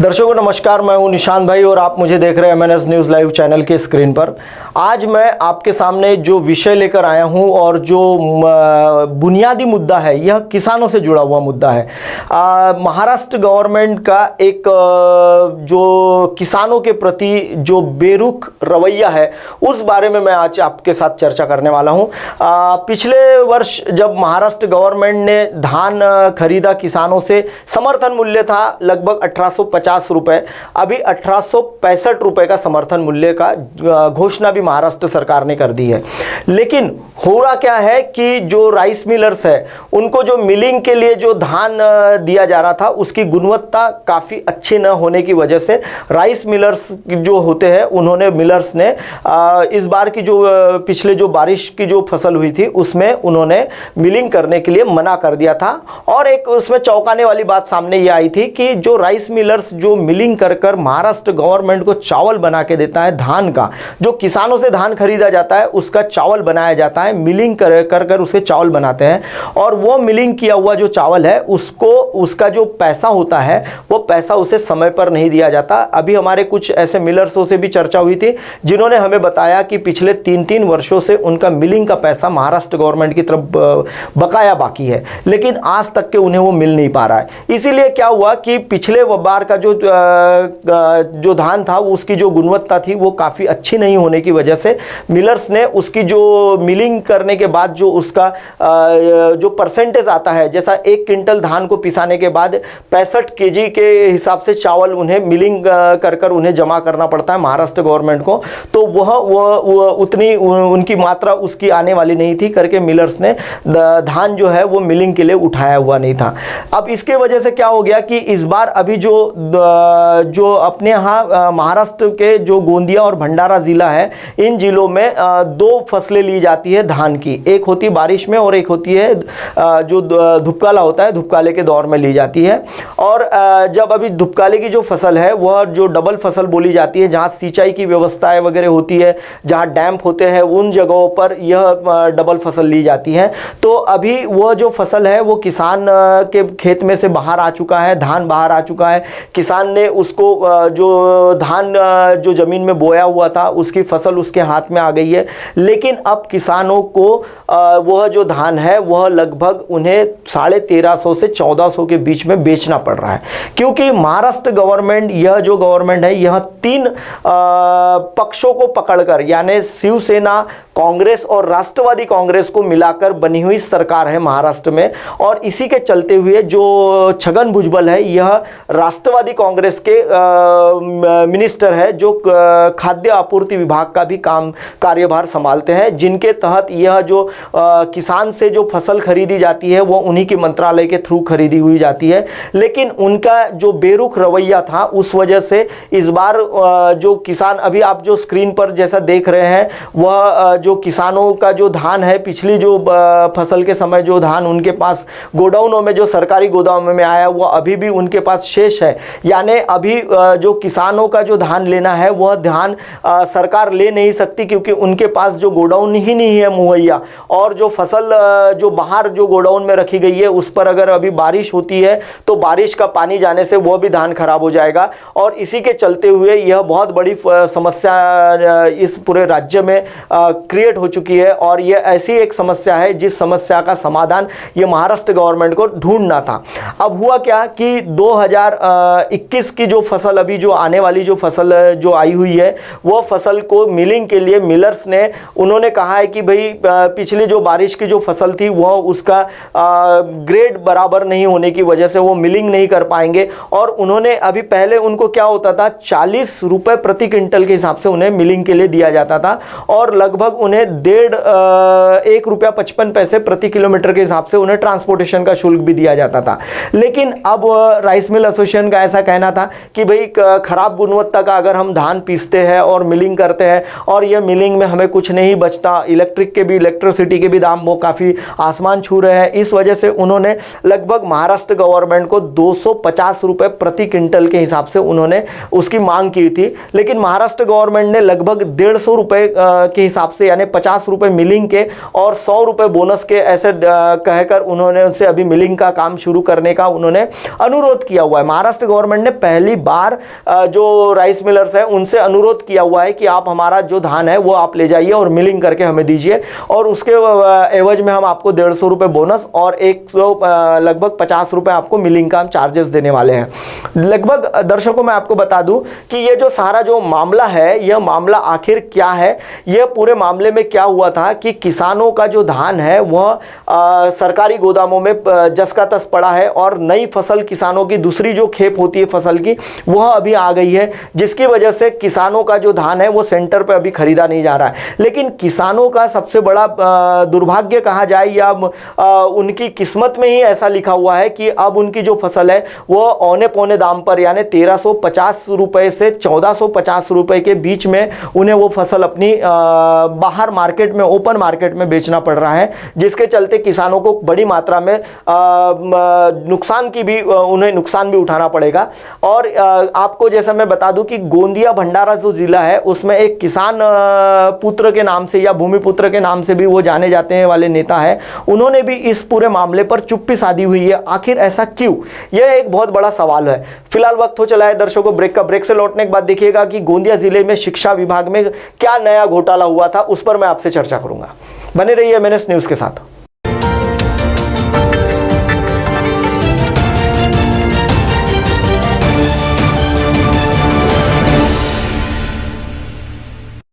दर्शकों नमस्कार, मैं हूं निशांत भाई और आप मुझे देख रहे हैं MNS न्यूज़ लाइव चैनल के स्क्रीन पर। आज मैं आपके सामने जो विषय लेकर आया हूं और जो बुनियादी मुद्दा है यह किसानों से जुड़ा हुआ मुद्दा है। महाराष्ट्र गवर्नमेंट का एक जो किसानों के प्रति जो बेरुख रवैया है उस बारे में मैं आज आपके साथ चर्चा करने वाला हूं। पिछले वर्ष जब महाराष्ट्र गवर्नमेंट ने धान खरीदा किसानों से, समर्थन मूल्य था लगभग 1850 रुपये, अभी 1865 रुपये का समर्थन मूल्य का घोषणा भी महाराष्ट्र सरकार ने कर दी है। लेकिन हो रहा क्या है कि जो राइस मिलर्स है उनको जो मिलिंग के लिए जो धान दिया जा रहा था उसकी गुणवत्ता काफ़ी अच्छी न होने की वजह से राइस मिलर्स जो होते हैं उन्होंने मिलर्स ने इस बार की जो पिछले जो बारिश की जो फसल हुई थी उसमें उन्होंने मिलिंग करने के लिए मना कर दिया था। और एक उसमें चौंकाने वाली बात सामने ये आई थी कि जो राइस मिलर्स जो मिलिंग कर कर महाराष्ट्र गवर्नमेंट को चावल बना के देता है, धान का जो किसानों से धान खरीदा जाता है उसका चावल बनाया जाता है, मिलिंग कर कर उसके चावल बनाते हैं और वो मिलिंग किया हुआ जो चावल है उसको उसका जो पैसा होता है वो पैसा उसे समय पर नहीं दिया जाता। अभी हमारे कुछ ऐसे मिलर्सों से भी चर्चा हुई थी जिन्होंने हमें बताया कि पिछले 3-3 वर्षों से उनका मिलिंग का पैसा महाराष्ट्र गवर्नमेंट की तरफ बकाया बाकी है, लेकिन आज तक के उन्हें वो मिल नहीं पा रहा है। इसीलिए क्या हुआ कि पिछले बार का जो धान था उसकी जो गुणवत्ता थी वो काफ़ी अच्छी नहीं होने की वजह से मिलर्स ने उसकी जो मिलिंग करने के बाद जो उसका जो परसेंटेज आता है, जैसा 1 क्विंटल धान को पिसाने के बाद 65 केजी के हिसाब से चावल उन्हें मिलिंग कर उन्हें जमा करना पड़ता है महाराष्ट्र गवर्नमेंट को, तो वह उतनी उनकी मात्रा उसकी आने वाली नहीं थी करके मिलर्स ने धान जो है वो मिलिंग के लिए उठाया हुआ नहीं था। अब इसके वजह से क्या हो गया कि इस बार अभी जो अपने यहाँ महाराष्ट्र के जो गोंदिया और भंडारा ज़िला है इन ज़िलों में 2 फसलें ली जाती है धान की, एक होती बारिश में और एक होती है जो धुपकाला होता है, धुपकाले के दौर में ली जाती है। और जब अभी धुपकाले की जो फसल है वह जो डबल फसल बोली जाती है, जहाँ सिंचाई की व्यवस्थाएं वगैरह होती है, जहाँ डैम होते हैं उन जगहों पर यह डबल फसल ली जाती है। तो अभी वह जो फसल है वो किसान के खेत में से बाहर आ चुका है, धान बाहर आ चुका है, किसान ने उसको जो धान जो ज़मीन में बोया हुआ था उसकी फसल उसके हाथ में आ गई है। लेकिन अब किसानों को वह जो धान है वह लगभग उन्हें 1350 से 1400 के बीच में बेचना पड़ रहा है, क्योंकि महाराष्ट्र गवर्नमेंट यह जो गवर्नमेंट है यह 3 पक्षों को पकड़कर, यानी शिवसेना, कांग्रेस और राष्ट्रवादी कांग्रेस को मिलाकर बनी हुई सरकार है महाराष्ट्र में। और इसी के चलते हुए जो छगन भुजबल है यह राष्ट्रवादी कांग्रेस के मिनिस्टर है जो खाद्य आपूर्ति विभाग का भी कार्यभार संभालते हैं, जिनके तहत यह जो किसान से जो फसल खरीदी जाती है वो उन्हीं के मंत्रालय के थ्रू खरीदी हुई जाती है। लेकिन उनका जो बेरुख रवैया था उस वजह से इस बार जो किसान, अभी आप जो स्क्रीन पर जैसा देख रहे हैं वह जो किसानों का जो धान है पिछली जो फसल के समय जो धान उनके पास गोडाउनों में जो सरकारी गोदामों में आया वो अभी भी उनके पास शेष है। यानी अभी जो किसानों का जो धान लेना है वह धान सरकार ले नहीं सकती, क्योंकि उनके पास जो गोडाउन ही नहीं है मुहैया, और जो फसल जो बाहर जो गोडाउन में रखी गई है उस पर अगर अभी बारिश होती है तो बारिश का पानी जाने से वह भी धान खराब हो जाएगा। और इसी के चलते हुए यह बहुत बड़ी समस्या इस पूरे राज्य में क्रिएट हो चुकी है। और यह ऐसी एक समस्या है जिस समस्या का समाधान ये महाराष्ट्र गवर्नमेंट को ढूंढना था। अब हुआ क्या कि 2021 की जो फसल, अभी जो आने वाली जो फसल जो आई हुई है वो फसल को मिलिंग के लिए मिलर्स ने उन्होंने कहा है कि भाई पिछली जो बारिश की जो फसल थी वह उसका ग्रेड बराबर नहीं होने की वजह से वो मिलिंग नहीं कर पाएंगे। और उन्होंने अभी पहले उनको क्या होता था 40 रुपये प्रति क्विंटल के हिसाब से उन्हें मिलिंग के लिए दिया जाता था और लगभग उन्हें 1.55 रुपया प्रति किलोमीटर के हिसाब से उन्हें ट्रांसपोर्टेशन का शुल्क भी दिया जाता था। लेकिन अब राइस मिल एसोसिएशन का ऐसा कहना था कि भाई खराब गुणवत्ता का अगर हम धान पीसते हैं और मिलिंग करते हैं और यह मिलिंग में हमें कुछ नहीं बचता, इलेक्ट्रिसिटी के भी दाम वो काफ़ी आसमान छू रहे हैं, इस वजह से उन्होंने लगभग महाराष्ट्र गवर्नमेंट को 250 रुपये प्रति क्विंटल के हिसाब से उन्होंने उसकी मांग की थी। लेकिन महाराष्ट्र गवर्नमेंट ने लगभग 150 रुपये के हिसाब से, यानी 50 रुपये मिलिंग के और 100 रुपये बोनस के ऐसे कहकर उन्होंने उनसे अभी मिलिंग का काम शुरू करने का उन्होंने अनुरोध किया हुआ है। महाराष्ट्र गवर्नमेंट ने पहली बार जो राइस मिलर्स हैं उनसे अनुरोध किया हुआ है कि आप हमारा जो धान है वो आप ले जाइए और मिलिंग करके हमें दीजिए, और उसके एवज में हम आपको 150 रुपये बोनस और लगभग 50 रुपये आपको मिलिंग का चार्जेस देने वाले हैं। लगभग दर्शकों मैं आपको बता दूं कि ये जो सारा जो मामला है, यह मामला आखिर क्या है। यह पूरे मामले में क्या हुआ था कि किसानों का जो धान है वह सरकारी गोदामों में जस का तस पड़ा है, और नई फसल किसानों की दूसरी जो खेप होती है फसल की वह अभी आ गई है, जिसकी वजह से किसानों का जो धान है वो सेंटर पे अभी खरीदा नहीं जा रहा है। लेकिन किसानों का सबसे बड़ा दुर्भाग्य कहा जाए या उनकी किस्मत में ही ऐसा लिखा हुआ है कि अब उनकी जो फसल है वो औने पौने दाम पर यानी 1350 रुपए से 1450 रुपए के बीच में उन्हें वो फसल अपनी बाहर मार्केट में, ओपन मार्केट में बेचना पड़ रहा है, जिसके चलते किसानों को बड़ी मात्रा में उन्हें नुकसान भी उठाना पड़ेगा। और आपको जैसा मैं बता दूं कि गोंदिया भंडारा जो जिला है उसमें एक किसान पुत्र के नाम से या भूमिपुत्र के नाम से भी वो जाने जाते हैं वाले नेता है, उन्होंने भी इस पूरे मामले पर चुप्पी साधी हुई है। आखिर ऐसा क्यों, यह एक बहुत बड़ा सवाल है। फिलहाल वक्त हो चला है दर्शकों ब्रेक का। ब्रेक से लौटने के बाद देखिएगा कि गोंदिया जिले में शिक्षा विभाग में क्या नया घोटाला हुआ था, उस पर मैं आपसे चर्चा करूंगा। बने रहिए MNS न्यूज के साथ।